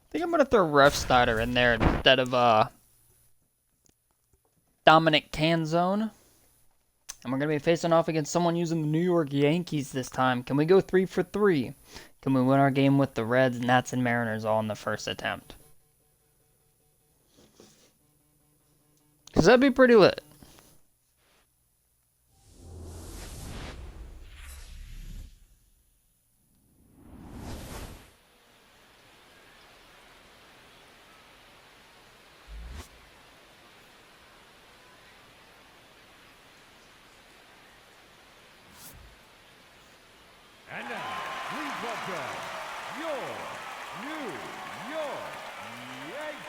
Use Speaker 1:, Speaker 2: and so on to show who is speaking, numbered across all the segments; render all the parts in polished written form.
Speaker 1: I think I'm gonna throw Ref Snyder in there instead of Dominic Canzone. And we're gonna be facing off against someone using the New York Yankees this time. Can we go 3 for 3? Can we win our game with the Reds, Nats, and Mariners all in the first attempt? Because that'd be pretty lit.
Speaker 2: And now, please welcome your New York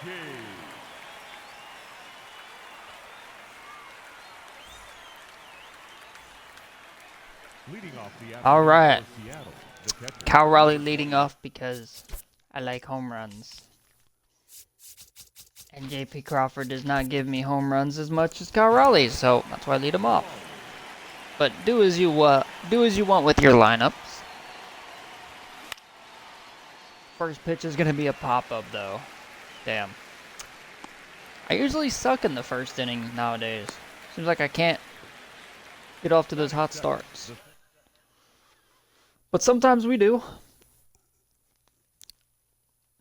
Speaker 2: Yankees. Leading off the
Speaker 1: All right.
Speaker 2: Seattle, the catcher.
Speaker 1: Cal Raleigh leading off because I like home runs. And J.P. Crawford does not give me home runs as much as Cal Raleigh, so that's why I lead him off. But do as you want with your lineups. First pitch is gonna be a pop-up though. Damn. I usually suck in the first inning nowadays. Seems like I can't get off to those hot starts. But sometimes we do.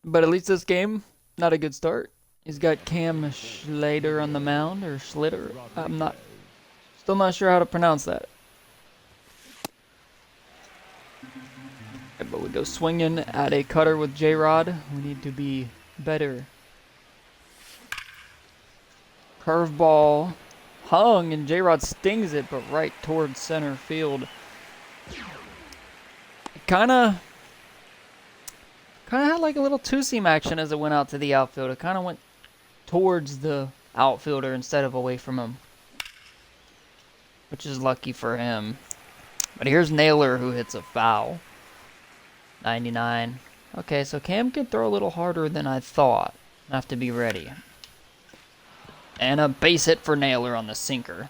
Speaker 1: But at least this game, not a good start. He's got Cam Schlater on the mound, or Schlitter. Still not sure how to pronounce that. Okay, but we go swinging at a cutter with J-Rod. We need to be better. Curveball hung, and J-Rod stings it, but right towards center field. It kind of had like a little two-seam action as it went out to the outfield. It kind of went towards the outfielder instead of away from him, which is lucky for him. But here's Naylor, who hits a foul. 99. Okay, so Cam can throw a little harder than I thought. I have to be ready. And a base hit for Naylor on the sinker.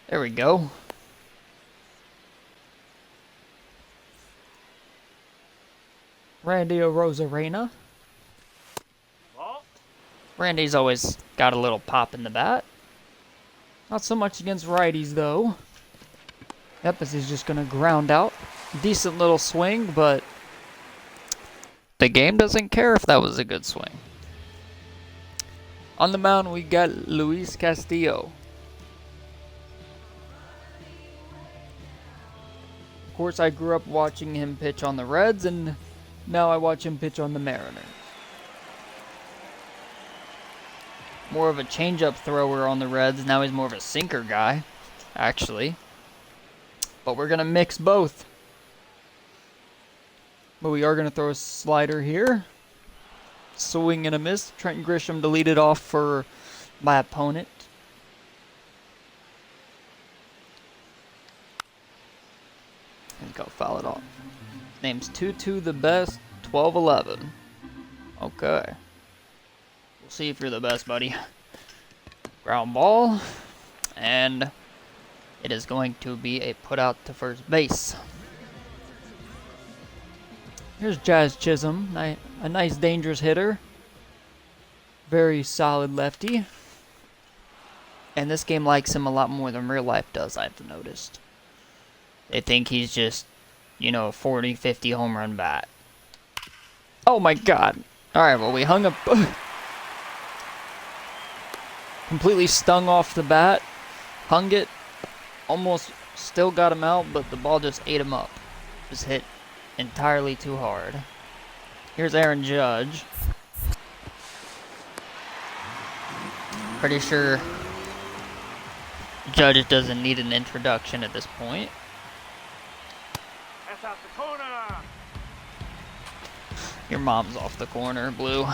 Speaker 1: There we go. Randy Arozarena. Randy's always got a little pop in the bat. Not so much against righties, though. Yep, this is just going to ground out. Decent little swing, but the game doesn't care if that was a good swing. On the mound, we got Luis Castillo. Of course, I grew up watching him pitch on the Reds, and now I watch him pitch on the Mariners. More of a changeup thrower on the Reds. Now he's more of a sinker guy, actually. But we're going to mix both. But we are going to throw a slider here. Swing and a miss. Trent Grisham to lead it off for my opponent. Let's go foul it off. Name's Tutu the best, 12-11. Okay. We'll see if you're the best, buddy. Ground ball. And it is going to be a put out to first base. Here's Jazz Chisholm, a nice dangerous hitter. Very solid lefty. And this game likes him a lot more than real life does, I've noticed. They think he's just, you know, a 40, 50 home run bat. Oh my god. Alright, well we hung up. Completely stung off the bat. Hung it. Almost still got him out, but the ball just ate him up. Just hit entirely too hard. Here's Aaron Judge. Pretty sure Judge doesn't need an introduction at this point.
Speaker 2: That's out the corner.
Speaker 1: Your mom's off the corner, Blue.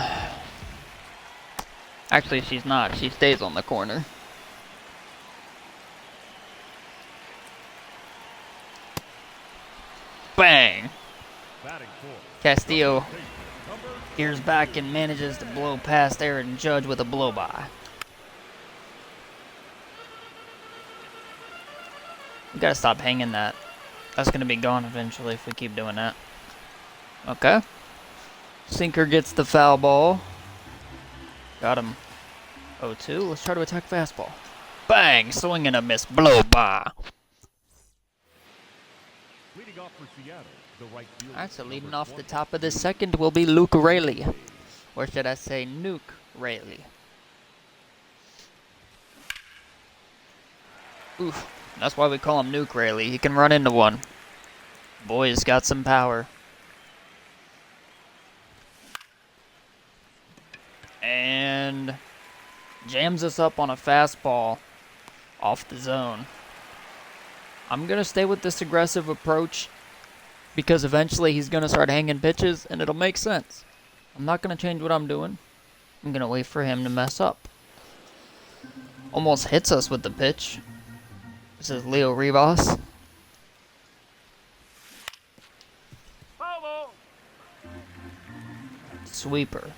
Speaker 1: Actually, she's not. She stays on the corner. Bang! Castillo gears back and manages to blow past Aaron Judge with a blow-by. We gotta stop hanging that. That's gonna be gone eventually if we keep doing that. Okay. Sinker gets the foul ball. Got him. 0-2. Let's try to attack fastball. Bang! Swing and a miss. Blow by.
Speaker 2: Leading off for Seattle, the right fielder.
Speaker 1: Alright, so leading
Speaker 2: number
Speaker 1: off the
Speaker 2: 20.
Speaker 1: top of the second will be Luke Rayleigh. Or should I say Nuke Rayleigh? Oof. That's why we call him Nuke Rayleigh. He can run into one. Boy's got some power. And jams us up on a fastball off the zone. I'm going to stay with this aggressive approach because eventually he's going to start hanging pitches and it'll make sense. I'm not going to change what I'm doing. I'm going to wait for him to mess up. Almost hits us with the pitch. This is Leo Rivas. Sweeper.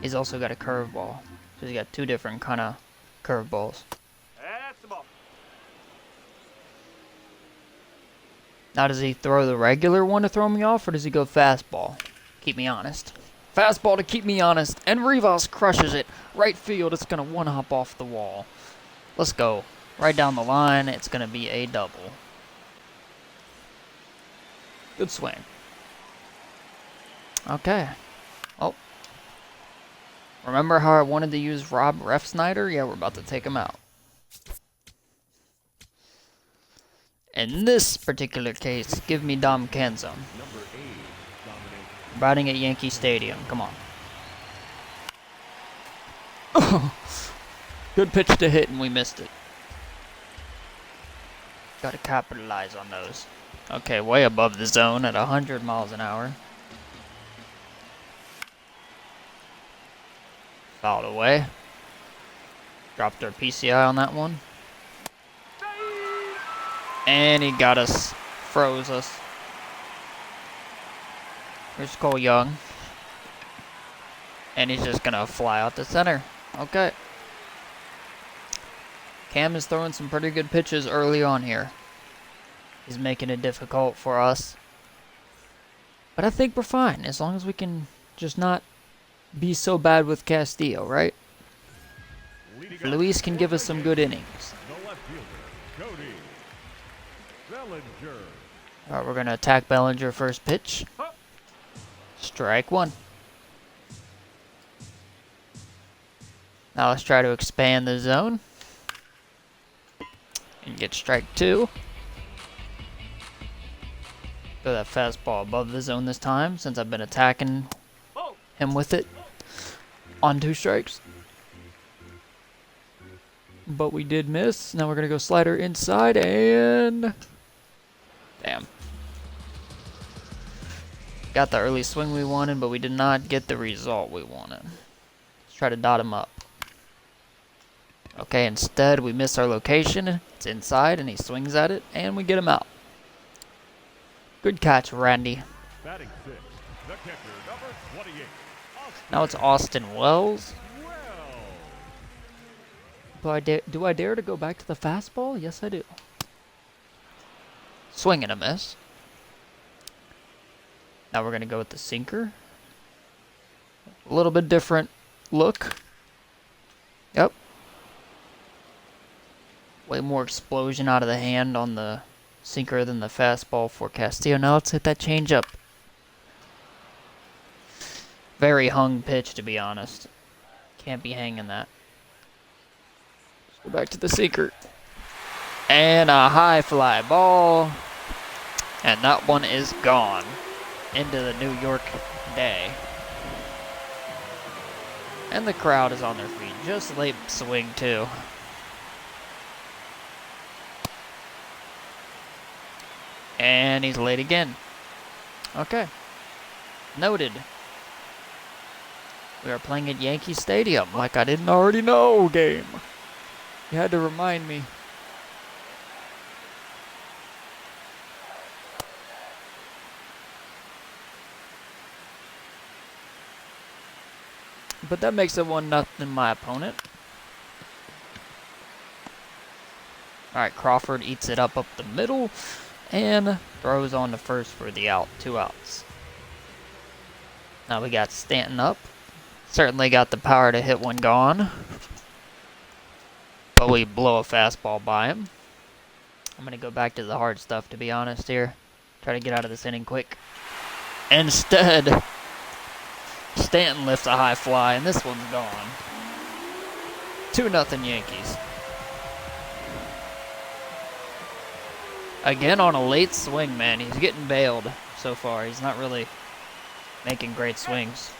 Speaker 1: He's also got a curveball. So he's got two different kind of curveballs.
Speaker 2: That's the ball.
Speaker 1: Now does he throw the regular one to throw me off or does he go fastball? Keep me honest. Fastball to keep me honest. And Rivas crushes it. Right field, it's going to one-hop off the wall. Let's go. Right down the line, it's going to be a double. Good swing. Okay. Oh. Remember how I wanted to use Rob Refsnyder? Yeah, we're about to take him out. In this particular case, give me Dom Canzone.
Speaker 2: Number 8, domination.
Speaker 1: Batting at Yankee Stadium. Come on. Oh. Good pitch to hit, and we missed it. Got to capitalize on those. Okay, way above the zone at 100 miles an hour. Fouled away. Dropped our PCI on that one. And he got us. Froze us. Here's Cole Young. And he's just going to fly out to center. Okay. Cam is throwing some pretty good pitches early on here. He's making it difficult for us. But I think we're fine, as long as we can just not be so bad with Castillo, right? Luis can give us some good innings.
Speaker 2: The left fielder, Cody Bellinger.
Speaker 1: Alright, we're going to attack Bellinger first pitch. Strike one. Now let's try to expand the zone. And get strike two. Throw that fastball above the zone this time, since I've been attacking him with it on 2 strikes. But we did miss. Now we're going to go slider inside and... Damn. Got the early swing we wanted, but we did not get the result we wanted. Let's try to dot him up. Okay, instead we miss our location. It's inside, and he swings at it, and we get him out. Good catch, Randy.
Speaker 2: Batting 6, the catcher, number 28.
Speaker 1: Now it's Austin Wells.
Speaker 2: Well,
Speaker 1: Do I dare to go back to the fastball? Yes, I do. Swing and a miss. Now we're going to go with the sinker. A little bit different look. Yep. Way more explosion out of the hand on the sinker than the fastball for Castillo. Now let's hit that changeup. Very hung pitch, to be honest. Can't be hanging that. Let's go back to the sinker. And a high fly ball. And that one is gone into the New York day. And the crowd is on their feet. Just late swing, too. And he's late again. Okay. Noted. We are playing at Yankee Stadium, like I didn't already know, game. You had to remind me. But that makes it 1-0 my opponent. Alright, Crawford eats it up the middle and throws on to first for the out. 2 outs. Now we got Stanton up. Certainly got the power to hit one gone. But we blow a fastball by him. I'm going to go back to the hard stuff, to be honest here. Try to get out of this inning quick. Instead, Stanton lifts a high fly, and this one's gone. 2-0 Yankees. Again on a late swing, man. He's getting bailed so far. He's not really making great swings.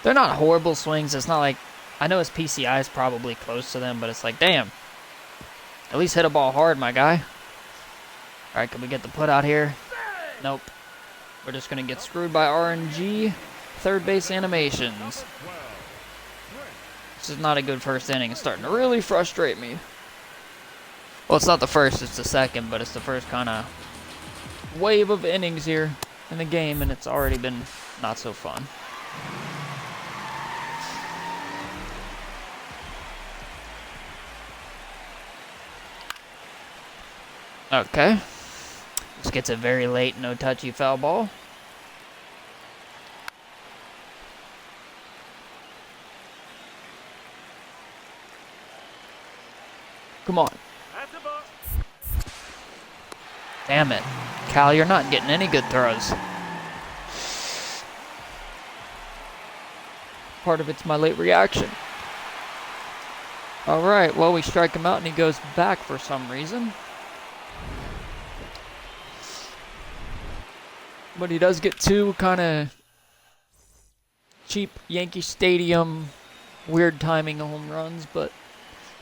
Speaker 1: They're not horrible swings. It's not like... I know his PCI is probably close to them, but it's like, damn. At least hit a ball hard, my guy. Alright, can we get the put out here? Nope. We're just going to get screwed by RNG. Third base animations. This is not a good first inning. It's starting to really frustrate me. Well, it's not the first, it's the second, but it's the first kind of wave of innings here in the game, and it's already been not so fun. Okay. This gets a very late, no touchy foul ball. Come on. Damn it. Cal, you're not getting any good throws. Part of it's my late reaction. Alright, well, we strike him out and he goes back for some reason. But he does get 2 kind of cheap Yankee Stadium, weird timing home runs, but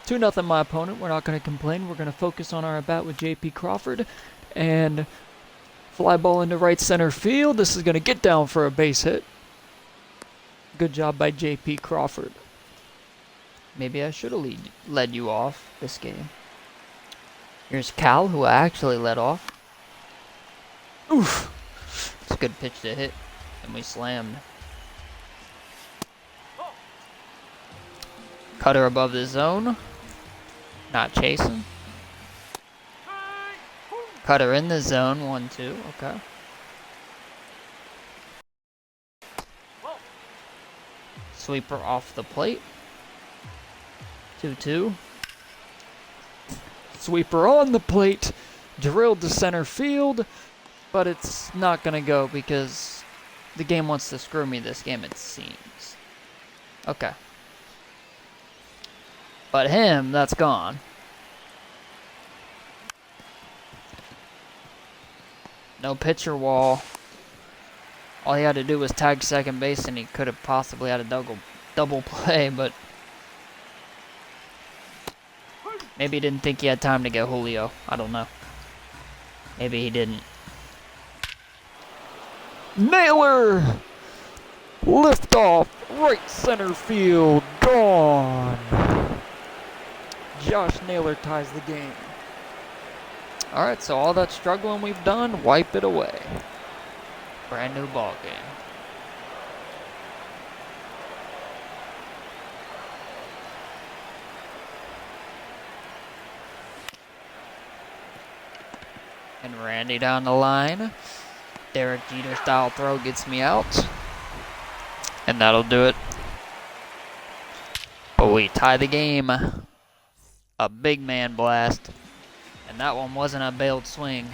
Speaker 1: 2-0 my opponent. We're not going to complain. We're going to focus on our at-bat with J.P. Crawford. And fly ball into right center field. This is going to get down for a base hit. Good job by J.P. Crawford. Maybe I should have led you off this game. Here's Cal, who I actually led off. Oof. It's a good pitch to hit. And we slammed. Cutter above the zone. Not chasing. Cutter in the zone, 1-2, okay. Sweeper off the plate. 2-2. Sweeper on the plate. Drilled to center field. But it's not going to go because the game wants to screw me this game, it seems. Okay. But him, that's gone. No pitcher wall. All he had to do was tag second base and he could have possibly had a double play, but maybe he didn't think he had time to get Julio. I don't know. Maybe he didn't. Naylor! Lift off, right center field, gone. Josh Naylor ties the game. Alright, so all that struggling we've done, wipe it away. Brand new ball game. And Randy down the line. Derek Jeter style throw gets me out. And that'll do it. But we tie the game. A big man blast. And that one wasn't a bailed swing.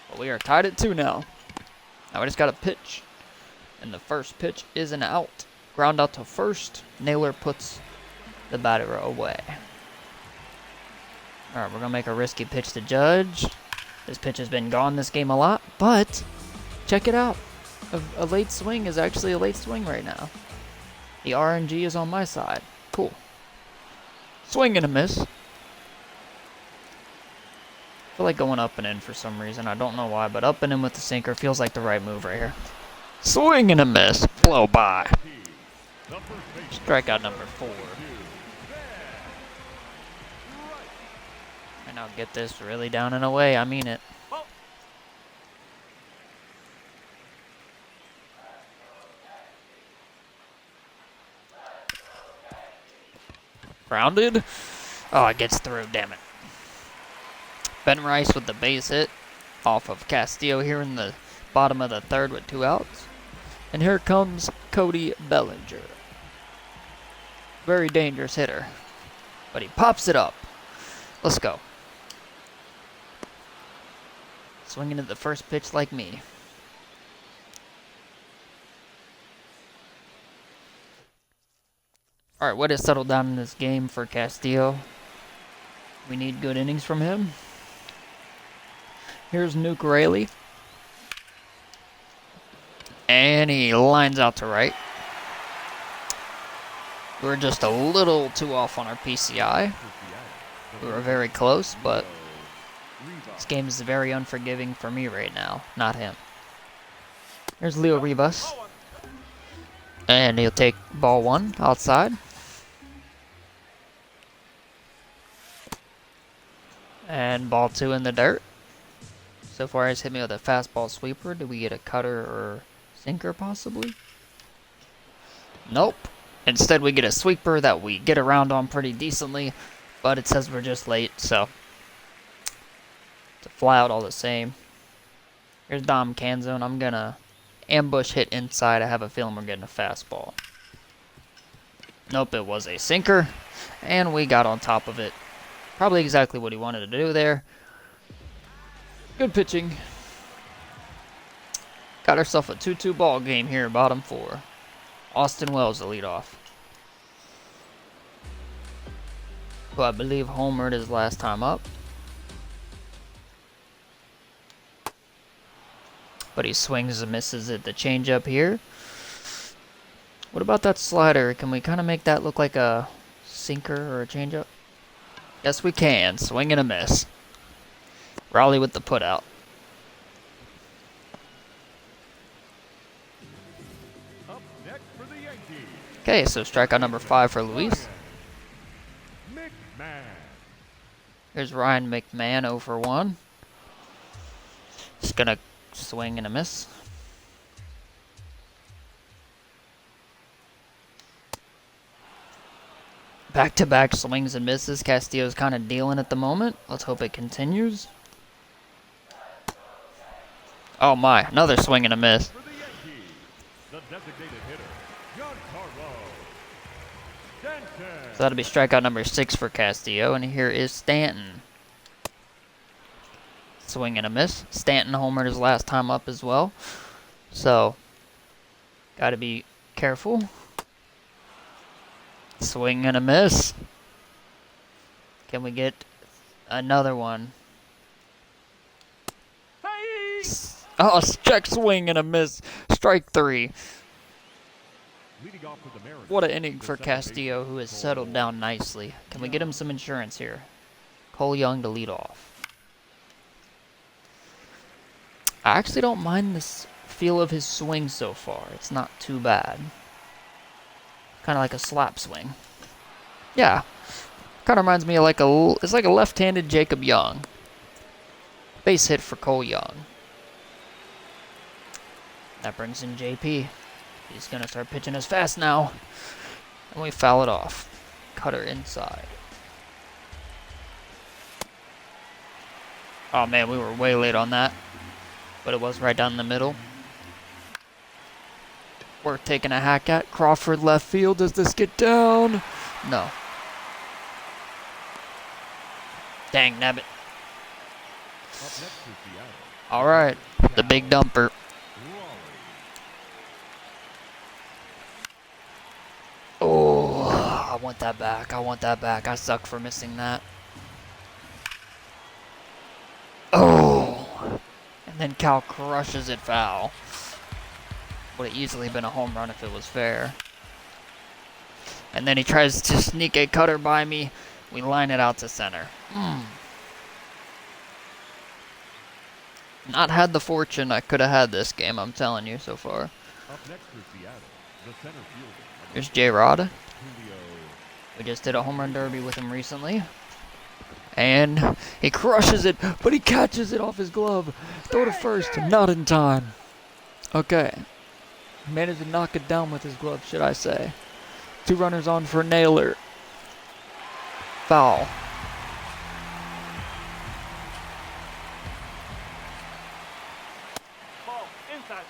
Speaker 1: But we are tied at 2 now. Now we just got a pitch. And the first pitch is an out. Ground out to first. Naylor puts the batter away. Alright, we're going to make a risky pitch to Judge. This pitch has been gone this game a lot. But, check it out. A late swing is actually a late swing right now. The RNG is on my side. Cool. Swing and a miss. I feel like going up and in for some reason. I don't know why, but up and in with the sinker feels like the right move right here. Swing and a miss. Blow by. Strikeout number 4. And I'll get this really down and away. I mean it. Grounded. Oh, it gets through, damn it. Ben Rice with the base hit off of Castillo here in the bottom of the third with 2 outs. And here comes Cody Bellinger. Very dangerous hitter. But he pops it up. Let's go. Swinging at the first pitch like me. Alright, way to settle down in this game for Castillo. We need good innings from him. Here's Nuke Rayleigh. And he lines out to right. We were just a little too off on our PCI. We were very close, but this game is very unforgiving for me right now, not him. Here's Leo Rivas. And he'll take ball 1 outside. And ball 2 in the dirt. So far he's hit me with a fastball sweeper. Do we get a cutter or sinker possibly? Nope. Instead we get a sweeper that we get around on pretty decently. But it says we're just late, so it's a fly out all the same. Here's Dom Canzone. I'm gonna ambush hit inside. I have a feeling we're getting a fastball. Nope, it was a sinker. And we got on top of it. Probably exactly what he wanted to do there. Good pitching. Got ourselves a 2-2 ball game here, bottom 4. Austin Wells, the leadoff. Who I believe homered his last time up. But he swings and misses at the changeup here. What about that slider? Can we kind of make that look like a sinker or a changeup? Yes, we can. Swing and a miss. Raleigh with the putout.
Speaker 2: Up next for the Yankees,
Speaker 1: Okay, so strikeout number 5 for Luis.
Speaker 2: McMahon.
Speaker 1: Here's Ryan McMahon 0 for 1. Just gonna swing and a miss. Back-to-back swings and misses. Castillo's kind of dealing at the moment. Let's hope it continues. Oh my, another swing and a miss.
Speaker 2: For the Yankees, the designated hitter, Giancarlo Stanton.
Speaker 1: So that'll be strikeout number 6 for Castillo. And here is Stanton. Swing and a miss. Stanton homered his last time up as well. So, gotta be careful. Swing and a miss. Can we get another one?
Speaker 2: Hey!
Speaker 1: Oh, check swing and a miss. Strike 3.
Speaker 2: Leading off for the Mariners,
Speaker 1: What an inning
Speaker 2: the
Speaker 1: for
Speaker 2: second
Speaker 1: Castillo,
Speaker 2: baseman,
Speaker 1: who has
Speaker 2: Cole
Speaker 1: settled down nicely. Can we get him some insurance here? Cole Young to lead off. I actually don't mind this feel of his swing so far. It's not too bad. Kind of like a slap swing. Yeah. Kind of reminds me of like it's like a left-handed Jacob Young. Base hit for Cole Young. That brings in JP. He's going to start pitching us fast now. And we foul it off. Cutter inside. Oh man, we were way late on that. But it was right down the middle. Worth taking a hack at. Crawford left field. Does this get down? No. Dang, nabbit.
Speaker 2: Up next is Seattle,
Speaker 1: Alright. The big dumper.
Speaker 2: Raleigh.
Speaker 1: Oh, I want that back. I want that back. I suck for missing that. Oh. And then Cal crushes it foul. Would have easily been a home run if it was fair. And then he tries to sneak a cutter by me. We line it out to center. Not had the fortune I could have had this game, I'm telling you so far.
Speaker 2: Up next is Seattle, the center fielder,
Speaker 1: Here's J-Rod.
Speaker 2: Julio.
Speaker 1: We just did a home run derby with him recently. And he crushes it, but he catches it off his glove. Throw to first, not in time. Okay. Managed to knock it down with his glove, should I say. 2 runners on for Naylor. Foul.
Speaker 2: Ball inside.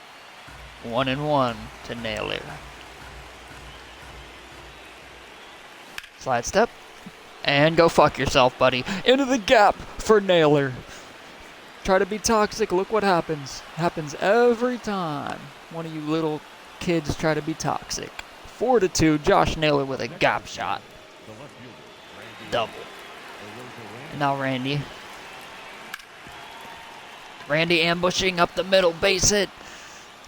Speaker 1: 1-1 to Naylor. Slide step. And go fuck yourself, buddy. Into the gap for Naylor. Try to be toxic. Look what happens. Happens every time. One of you little kids try to be toxic. 4-2. Josh Naylor with a gap shot.
Speaker 2: The left fielder, Randy.
Speaker 1: Double.
Speaker 2: Randy.
Speaker 1: And now Randy. Randy ambushing up the middle. Base hit.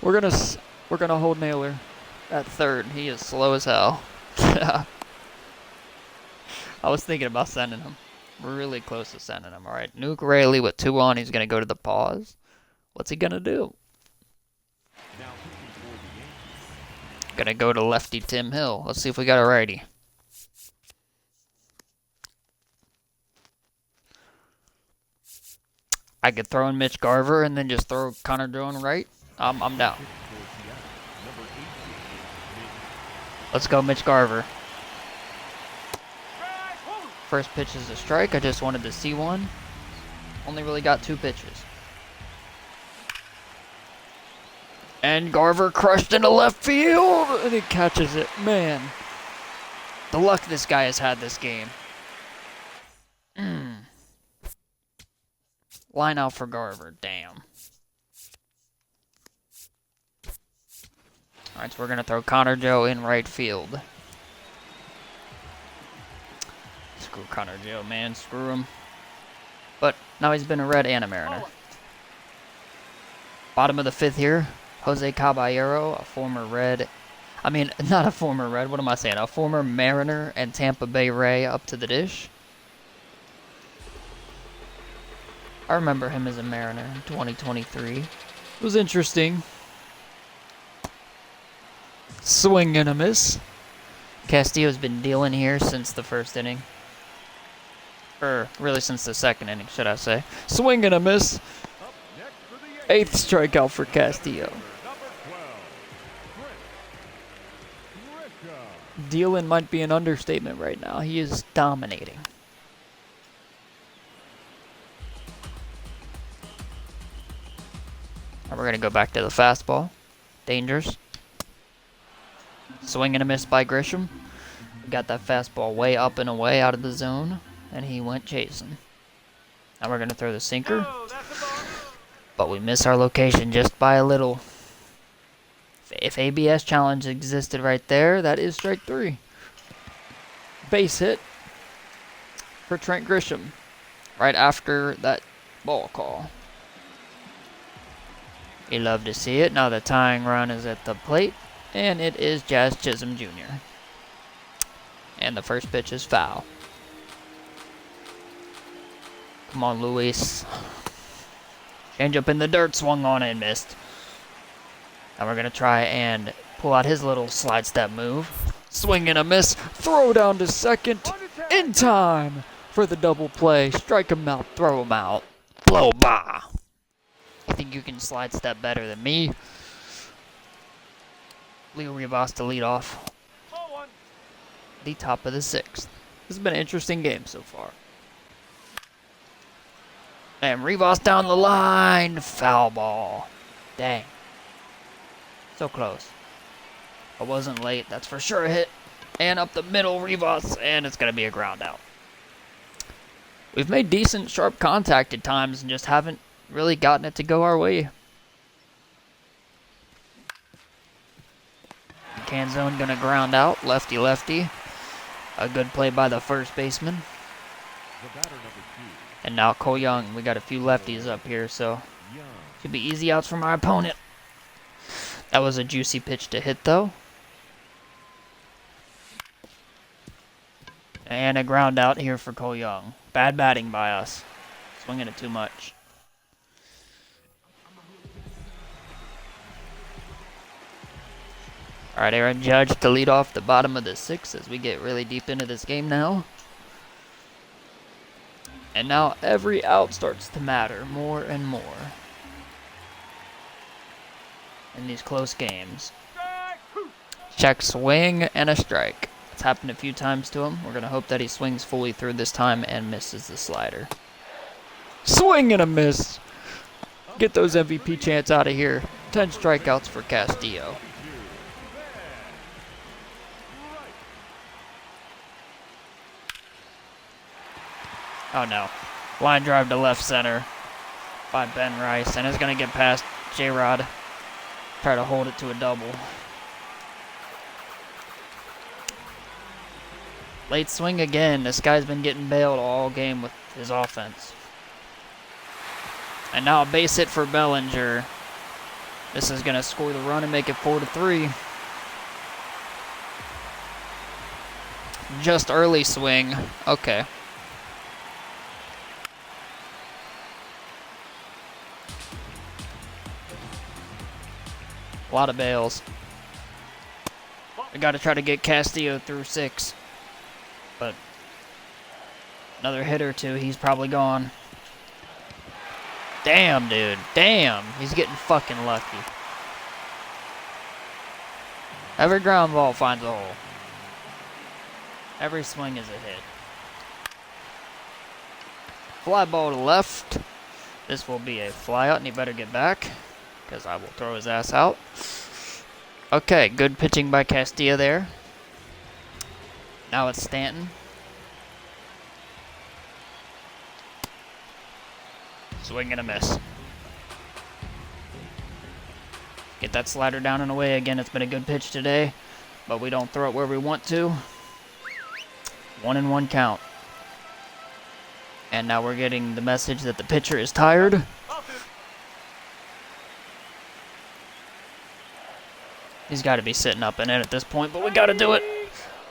Speaker 1: We're gonna hold Naylor at third. He is slow as hell. I was thinking about sending him. We're really close to sending him. All right, Nuke Rayleigh with 2 on. He's going to go to the pause. What's he going to do?
Speaker 2: Now pitching for the Yankees.
Speaker 1: Going to go to lefty Tim Hill. Let's see if we got a righty. I could throw in Mitch Garver and then just throw Connor Joe in right. I'm down.
Speaker 2: For Seattle, number 18.
Speaker 1: Let's go Mitch Garver. First pitch is a strike. I just wanted to see one. Only really got 2 pitches. And Garver crushed into left field. And he catches it. Man. The luck this guy has had this game. Line out for Garver. Damn. Alright, so we're going to throw Connor Joe in right field. Screw Connor Joe, man. Screw him. But now he's been a Red and a Mariner. Bottom of the 5th here. Jose Caballero, a former Red. I mean, not a former Red. What am I saying? A former Mariner and Tampa Bay Ray up to the dish. I remember him as a Mariner in 2023. It was interesting. Swing and a miss. Castillo's been dealing here since the 1st inning. Or really since the 2nd inning, should I say. Swing and a miss.
Speaker 2: Up next for the Yankees.
Speaker 1: 8th strikeout for Castillo.
Speaker 2: Number 12. Chris.
Speaker 1: Dealing might be an understatement right now. He is dominating. Now we're going to go back to the fastball. Dangerous. Swing and a miss by Grisham. Got that fastball way up and away out of the zone. And he went chasing. Now we're going to throw the sinker. But we miss our location just by a little. If ABS challenge existed right there, that is strike 3. Base hit for Trent Grisham. Right after that ball call. You love to see it. Now the tying run is at the plate. And it is Jazz Chisholm Jr. And the first pitch is foul. Come on, Luis. Change up in the dirt, swung on and missed. Now we're going to try and pull out his little slide step move. Swing and a miss. Throw down to second. In time for the double play. Strike him out, throw him out. Blow by. You think you can slide step better than me? Leo Rivas to lead off. The top of the 6th. This has been an interesting game so far. And Rivas down the line. Foul ball. Dang. So close. I wasn't late. That's for sure a hit. And up the middle, Rivas. And it's going to be a ground out. We've made decent, sharp contact at times and just haven't really gotten it to go our way. Can zone going to ground out. Lefty, lefty. A good play by the first baseman.
Speaker 2: The batter, number 2.
Speaker 1: And now Cole Young. We got a few lefties up here, so
Speaker 2: Young.
Speaker 1: should be easy outs for my opponent. That was a juicy pitch to hit, though. And a ground out here for Cole Young. Bad batting by us. Swinging it too much. All right, Aaron Judge to lead off the bottom of the 6th as we get really deep into this game now. And now every out starts to matter more and more in these close games. Check swing and a strike. It's happened a few times to him. We're going to hope that he swings fully through this time and misses the slider. Swing and a miss. Get those MVP chants out of here. 10 strikeouts for Castillo. Oh no. Line drive to left center by Ben Rice, and it's going to get past J-Rod. Try to hold it to a double. Late swing again. This guy's been getting bailed all game with his offense. And now a base hit for Bellinger. This is going to score the run and make it 4-3. Just early swing. Okay. A lot of bails. We got to try to get Castillo through 6. But another hit or two, he's probably gone. Damn, dude. Damn. He's getting fucking lucky. Every ground ball finds a hole. Every swing is a hit. Fly ball to left. This will be a fly out, and he better get back, because I will throw his ass out. Okay, good pitching by Castillo there. Now it's Stanton. Swing and a miss. Get that slider down and away again. It's been a good pitch today, but we don't throw it where we want to. 1-1 count. And now we're getting the message that the pitcher is tired. He's got to be sitting up and in at this point, but we got to do it.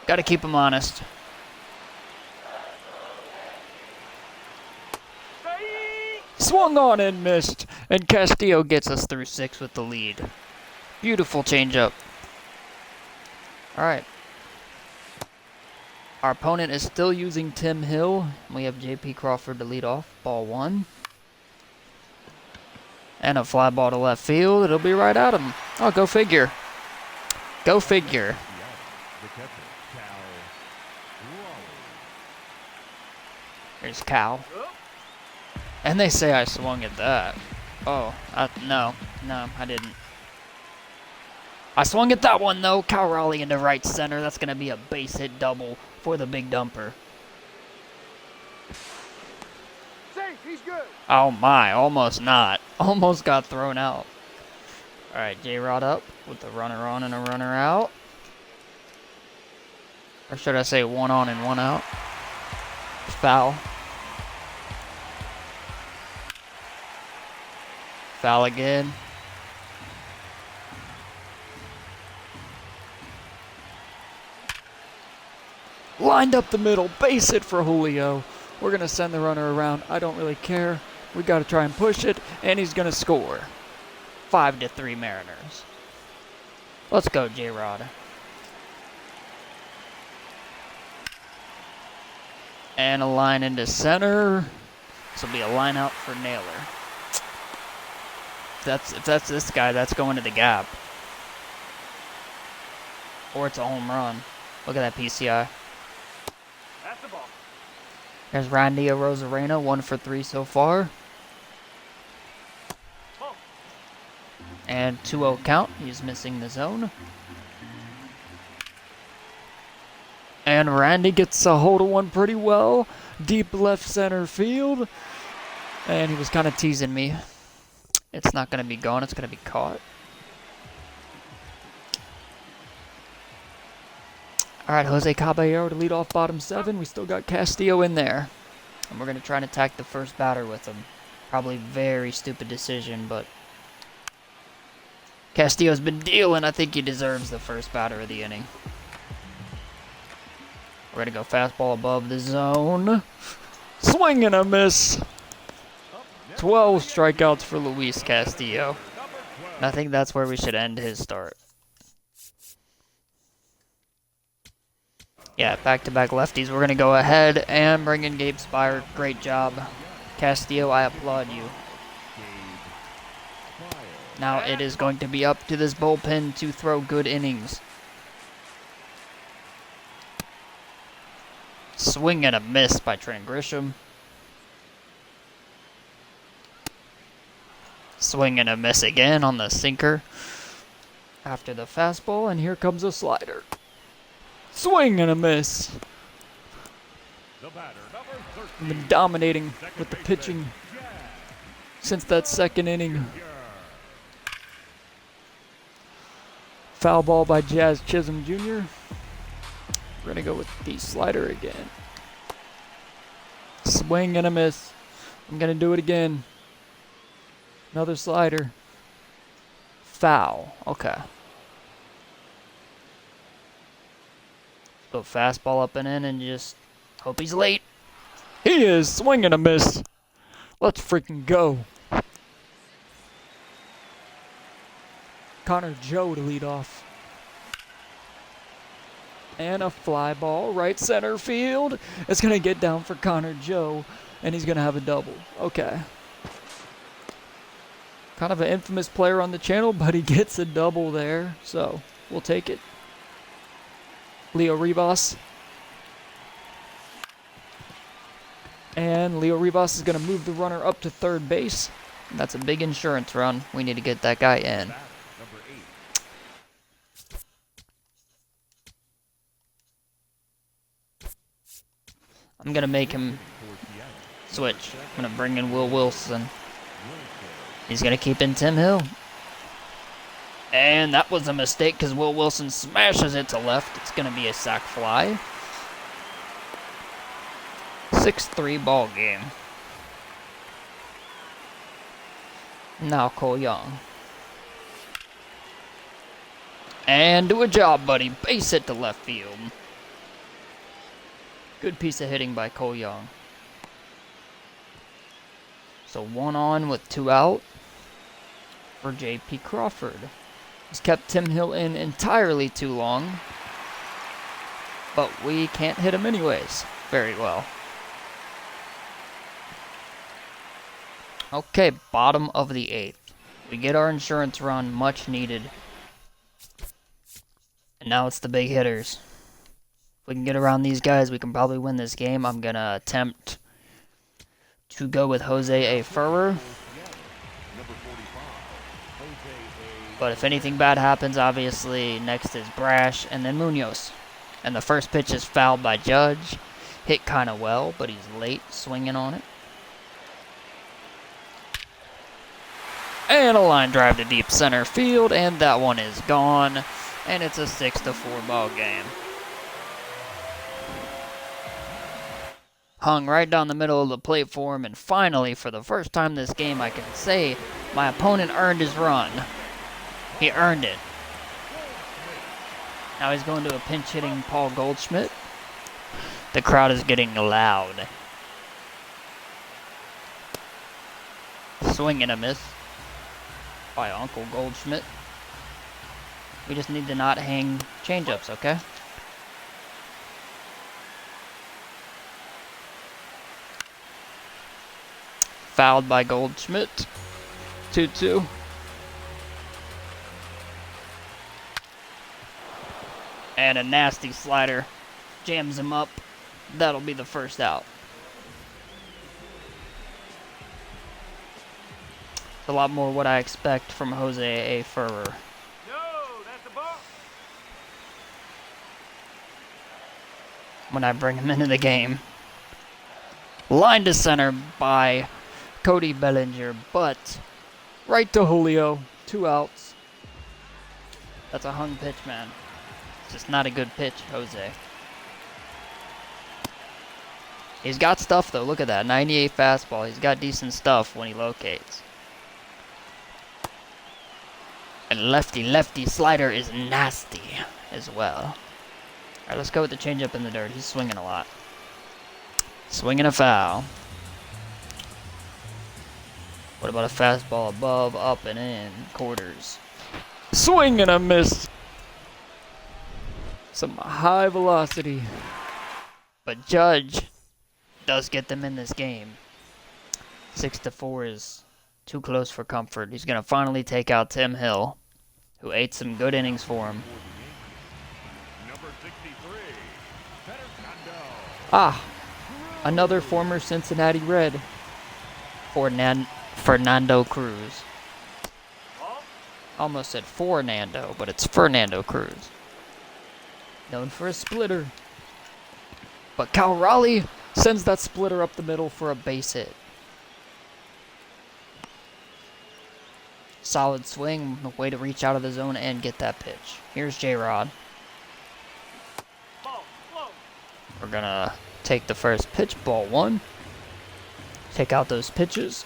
Speaker 1: Got to keep him honest. Swung on and missed, and Castillo gets us through 6 with the lead. Beautiful changeup. All right. Our opponent is still using Tim Hill. We have J.P. Crawford to lead off. Ball 1. And a fly ball to left field. It'll be right at him. Oh, go figure. Go figure. Here's Cal. And they say I swung at that. Oh, no, I didn't. I swung at that one, though. Cal Raleigh into right center. That's going to be a base hit double for the big dumper.
Speaker 3: Safe, he's good.
Speaker 1: Oh, my. Almost not. Almost got thrown out. All right, J-Rod up with the runner on and a runner out. Or should I say 1 on and 1 out? Foul. Foul again. Lined up the middle, base hit for Julio. We're going to send the runner around. I don't really care. We got to try and push it, and he's going to score. 5-3 Mariners. Let's go, J-Rod. And a line into center. This will be a line out for Naylor. If that's this guy, that's going to the gap. Or it's a home run. Look at that PCI.
Speaker 3: That's the ball.
Speaker 1: There's Randy Rosarena, 1 for 3 so far.
Speaker 3: Ball.
Speaker 1: And 2-0 count. He's missing the zone. And Randy gets a hold of one pretty well. Deep left center field. And he was kind of teasing me. It's not going to be gone. It's going to be caught. All right, Jose Caballero to lead off bottom 7. We still got Castillo in there. And we're going to try and attack the first batter with him. Probably very stupid decision, but Castillo's been dealing. I think he deserves the first batter of the inning. We're going to go fastball above the zone. Swing and a miss. 12 strikeouts for Luis Castillo. And I think that's where we should end his start. Yeah, back-to-back lefties. We're going to go ahead and bring in Gabe Spire. Great job. Castillo, I applaud you. Now it is going to be up to this bullpen to throw good innings. Swing and a miss by Trent Grisham. Swing and a miss again on the sinker after the fastball, and here comes a slider. Swing and a miss.
Speaker 2: The batter, number 13.
Speaker 1: I've been dominating with the pitching since that second inning. Foul ball by Jazz Chisholm Jr. We're gonna go with the slider again. Swing and a miss. I'm gonna do it again. Another slider. Foul. Okay. Go fastball up and in and just hope he's late. He is. Swing and a miss. Let's freaking go. Connor Joe to lead off. And a fly ball, right center field. It's going to get down for Connor Joe, and he's going to have a double. Okay. Kind of an infamous player on the channel, but he gets a double there, so we'll take it. Leo Rivas. And Leo Rivas is going to move the runner up to third base. That's a big insurance run. We need to get that guy in. I'm going to make him switch. I'm going to bring in Will Wilson. He's going to keep in Tim Hill. And that was a mistake because Will Wilson smashes it to left. It's going to be a sac fly. 6-3 ball game. Now Cole Young. And do a job, buddy. Base hit to left field. Good piece of hitting by Cole Young. So 1 on with 2 out for J.P. Crawford. He's kept Tim Hill in entirely too long, but we can't hit him anyways very well. Okay, bottom of the 8th. We get our insurance run, much needed. And now it's the big hitters. If we can get around these guys, we can probably win this game. I'm going to attempt to go with Jose A. Furrer. But if anything bad happens, obviously, next is Brash and then Munoz. And the first pitch is fouled by Judge. Hit kind of well, but he's late swinging on it. And a line drive to deep center field, and that one is gone. And it's a 6-4 ball game. Hung right down the middle of the plate for him, and finally, for the first time this game, I can say my opponent earned his run. He earned it. Now he's going to a pinch hitting Paul Goldschmidt. The crowd is getting loud. Swing and a miss by Uncle Goldschmidt. We just need to not hang changeups, okay? Fouled by Goldschmidt. 2-2. And a nasty slider jams him up. That'll be the first out. It's a lot more what I expect from Jose A. Furrer.
Speaker 3: No, that's the ball.
Speaker 1: When I bring him into the game. Line to center by Cody Bellinger, but right to Julio. 2 outs. That's a hung pitch, man. It's just not a good pitch, Jose. He's got stuff, though. Look at that. 98 fastball. He's got decent stuff when he locates. And lefty slider is nasty as well. All right, let's go with the changeup in the dirt. He's swinging a lot. Swinging a foul. What about a fastball above, up, and in? Quarters. Swing and a miss. Some high velocity. But Judge does get them in this game. 6-4 is too close for comfort. He's going to finally take out Tim Hill, who ate some good innings for him.
Speaker 2: Number 63,
Speaker 1: Ah, another former Cincinnati Red. Fernando Cruz.
Speaker 3: Ball.
Speaker 1: Almost said Fernando, but it's Fernando Cruz. Known for a splitter. But Cal Raleigh sends that splitter up the middle for a base hit. Solid swing, a way to reach out of the zone and get that pitch. Here's J-Rod.
Speaker 3: Ball. Low.
Speaker 1: We're gonna take the first pitch, ball 1. Take out those pitches.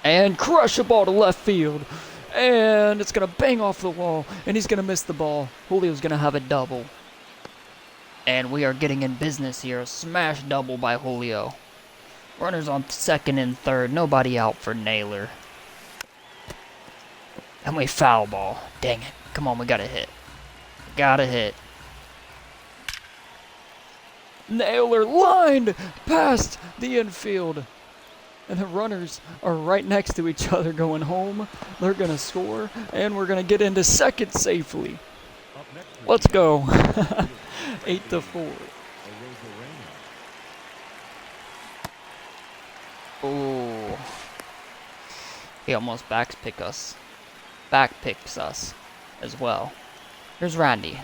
Speaker 1: And crush a ball to left field. And it's gonna bang off the wall. And he's gonna miss the ball. Julio's gonna have a double. And we are getting in business here. A smash double by Julio. Runners on second and third. Nobody out for Naylor. And we foul ball. Dang it. Come on, we gotta hit. Gotta hit. Naylor lined past the infield. And the runners are right next to each other going home. They're going to score. And we're going to get into second safely.
Speaker 2: Up next for
Speaker 1: Let's go.
Speaker 2: Seattle,
Speaker 1: 8-4. Oh. He almost backpicks us as well. Here's Randy.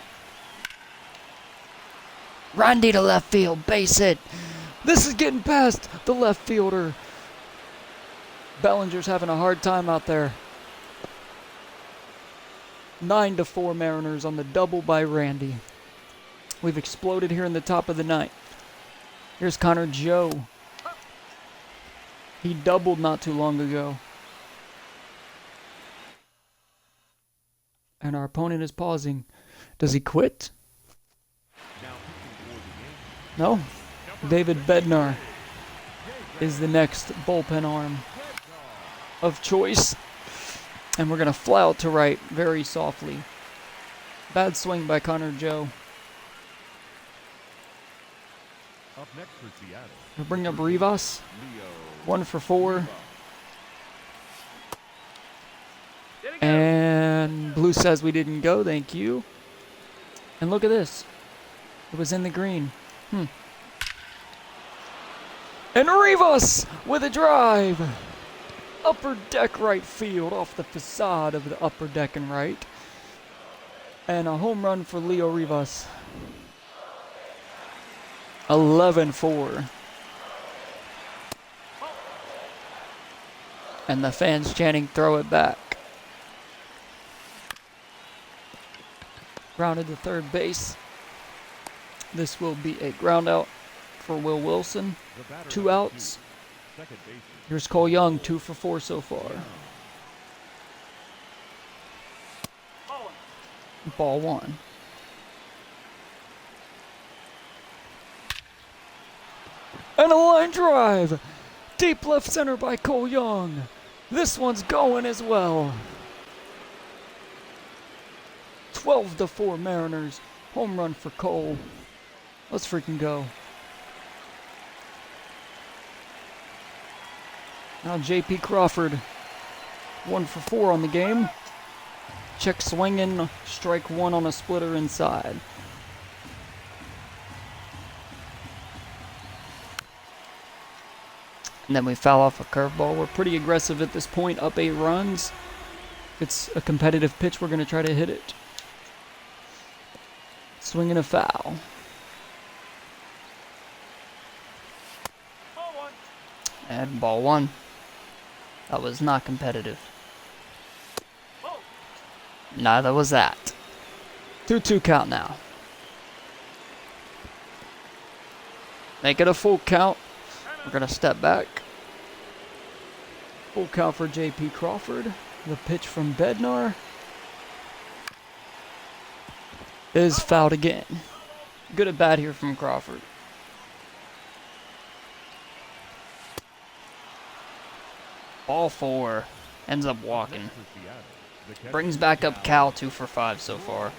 Speaker 1: Randy to left field, base hit. This is getting past the left fielder. Bellinger's having a hard time out there. 9-4 Mariners on the double by Randy. We've exploded here in the top of the ninth. Here's Connor Joe. He doubled not too long ago. And our opponent is pausing. Does he quit? No. David Bednar is the next bullpen arm of choice. And we're going to fly out to right very softly. Bad swing by Connor Joe.
Speaker 2: Up next for Seattle.
Speaker 1: We'll bring up Rivas.
Speaker 2: Leo
Speaker 1: 1 for 4.
Speaker 3: Did it go?
Speaker 1: And Blue says we didn't go. Thank you. And look at this. It was in the green. And Rivas with a drive. Upper deck right field off the facade of the upper deck and right. And a home run for Leo Rivas. 11-4. And the fans chanting, throw it back. Grounded to third base. This will be a ground out for Will Wilson.
Speaker 2: the batter
Speaker 1: 2
Speaker 2: number
Speaker 1: outs.
Speaker 2: 2, second baseman.
Speaker 1: Here's Cole Young, 2 for 4 so far.
Speaker 3: Ball.
Speaker 1: Ball 1. And a line drive. Deep left center by Cole Young. This one's going as well. 12-4 Mariners. Home run for Cole. Let's freaking go. Now J.P. Crawford. 1 for 4 on the game. Check swinging. Strike 1 on a splitter inside. And then we foul off a curveball. We're pretty aggressive at this point, up 8 runs. If it's a competitive pitch, we're going to try to hit it. Swinging a foul.
Speaker 3: Ball 1.
Speaker 1: And ball 1. That was not competitive.
Speaker 3: Ball.
Speaker 1: Neither was that. 2-2 count now. Make it a full count. We're going to step back. Full count for J.P. Crawford. The pitch from Bednar is fouled again. Good at bat here from Crawford. Ball 4. Ends up walking.
Speaker 2: Next for Seattle, the catcher,
Speaker 1: Brings back up Cal 2 for 5 so far.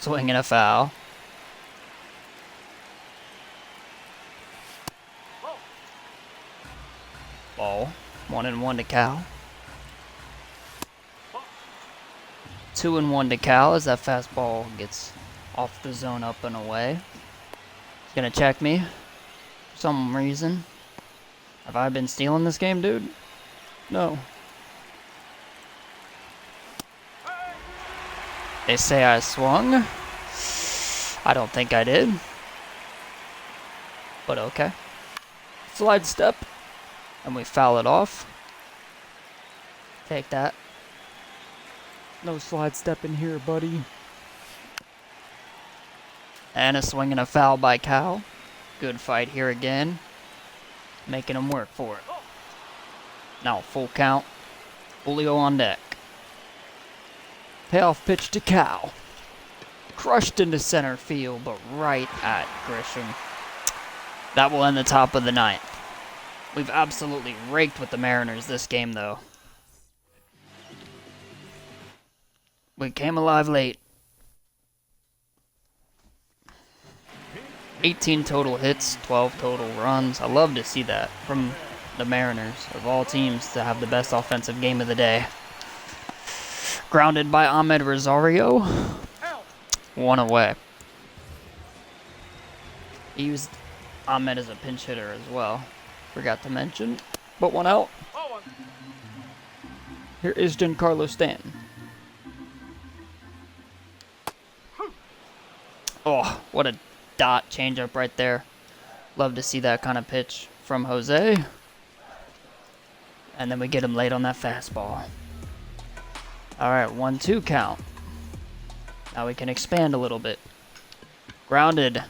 Speaker 1: Swinging a foul. Ball. 1-1 to Cal. 2-1 to Cal as that fastball gets off the zone up and away. He's gonna check me for some reason. Have I been stealing this game, dude? No. They say I swung. I don't think I did. But okay. Slide step. And we foul it off. Take that. No slide step in here, buddy. And a swing and a foul by Cal. Good fight here again. Making him work for it. Now full count. Julio on deck. Payoff pitch to Cal. Crushed into center field, but right at Grisham. That will end the top of the ninth. We've absolutely raked with the Mariners this game, though. We came alive late. 18 total hits, 12 total runs. I love to see that from the Mariners, of all teams, to have the best offensive game of the day. Grounded by Ahmed Rosario. 1 away. He used Ahmed as a pinch hitter as well. Forgot to mention. But 1 out. Here is Giancarlo Stanton. Oh, what a dot changeup right there. Love to see that kind of pitch from Jose. And then we get him late on that fastball. Alright, 1-2 count. Now we can expand a little bit. Grounded.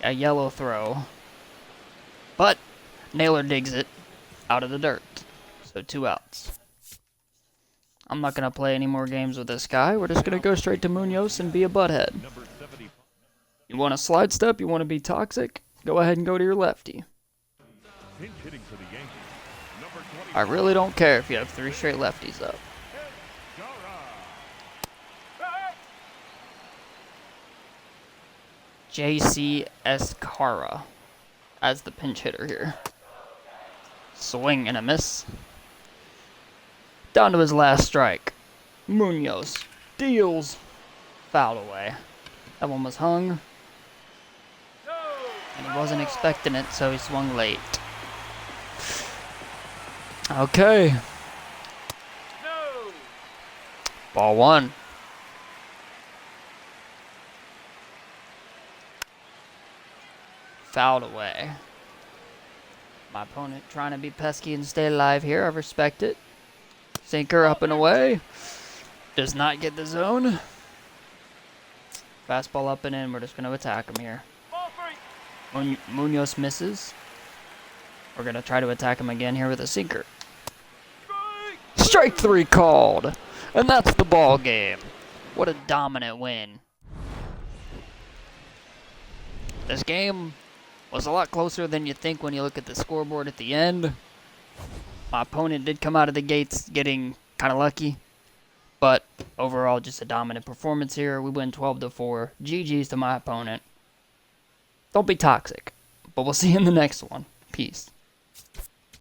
Speaker 1: A yellow throw. But Naylor digs it out of the dirt. So 2 outs. I'm not going to play any more games with this guy. We're just going to go straight to Munoz and be a butthead. You want a slide step? You want to be toxic? Go ahead and go to your lefty. I really don't care if you have 3 straight lefties up. J.C. Escara as the pinch hitter here. Swing and a miss. Down to his last strike. Munoz deals. Fouled away. That one was hung. And he wasn't expecting it, so he swung late. Okay. Ball 1. Fouled away. My opponent trying to be pesky and stay alive here. I respect it. Sinker up and away. Does not get the zone. Fastball up and in. We're just going to attack him here. Munoz misses. We're going to try to attack him again here with a sinker. Strike 3 called. And that's the ball game. What a dominant win. This game was a lot closer than you think when you look at the scoreboard at the end. My opponent did come out of the gates getting kind of lucky. But overall, just a dominant performance here. We win 12-4. GG's to my opponent. Don't be toxic. But we'll see you in the next one. Peace.